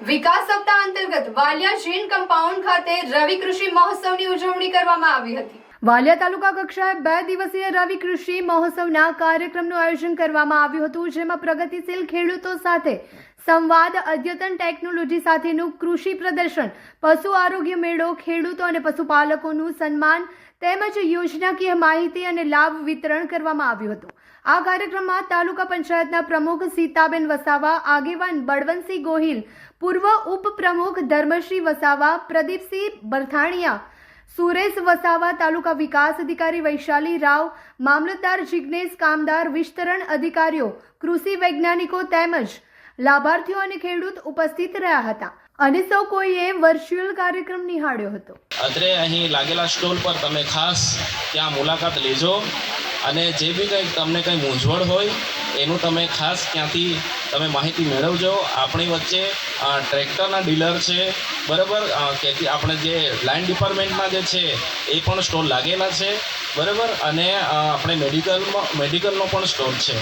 વિકાસ સપ્તાહ અંતર્ગત વાલિયા જૈન કમ્પાઉન્ડ ખાતે રવિ કૃષિ મહોત્સવની ઉજવણી કરવામાં આવી હતી। વાલિયા તાલુકા કક્ષાએ 2 દિવસીય રવિ કૃષિ મહોત્સવના કાર્યક્રમનું આયોજન કરવામાં આવ્યું હતું, જેમાં પ્રગતિશીલ ખેડૂતો સાથે સંવાદ, અદ્યતન ટેકનોલોજી સાથેનું કૃષિ પ્રદર્શન, પશુ આરોગ્ય મેળો, ખેડૂતો અને પશુપાલકોનું સન્માન તેમજ યોજનાકીય માહિતી અને લાભ વિતરણ કરવામાં આવ્યું હતું। આ કાર્યક્રમમાં તાલુકા પંચાયતના પ્રમુખ સીતાબેન વસાવા, આગેવાન બળવંતસિંહ ગોહિલ, પૂર્વ ઉપપ્રમુખ ધર્મશ્રી વસાવા, પ્રદીપસિંહ બરથાણિયા, સુરેશ વસાવા, તાલુકા વિકાસ અધિકારી વૈશાલી રાવ, મામલતદાર જિગ્નેશ કામદાર, વિસ્તરણ અધિકારીઓ, કૃષિ વૈજ્ઞાનિકો તેમજ લાભાર્થીઓ અને ખેડૂત ઉપસ્થિત રહ્યા હતા અને સૌ કોઈએ વર્ચ્યુઅલ કાર્યક્રમ નિહાળ્યો હતો। અત્રે અહીં લાગેલા સ્ટોલ પર તમે ખાસ ત્યાં મુલાકાત લેજો અને જે બી કંઈક તમને કંઈ મૂંઝવણ હોય એનું તમે ખાસ ત્યાંથી તમે માહિતી મેળવજો। આપણી વચ્ચે ટ્રેક્ટરના ડીલર છે, બરાબર, કે આપણે જે લાઇન ડિપાર્ટમેન્ટમાં જે છે એ પણ સ્ટોલ લાગેલા છે, બરાબર, અને આપણે મેડિકલનો પણ સ્ટોલ છે।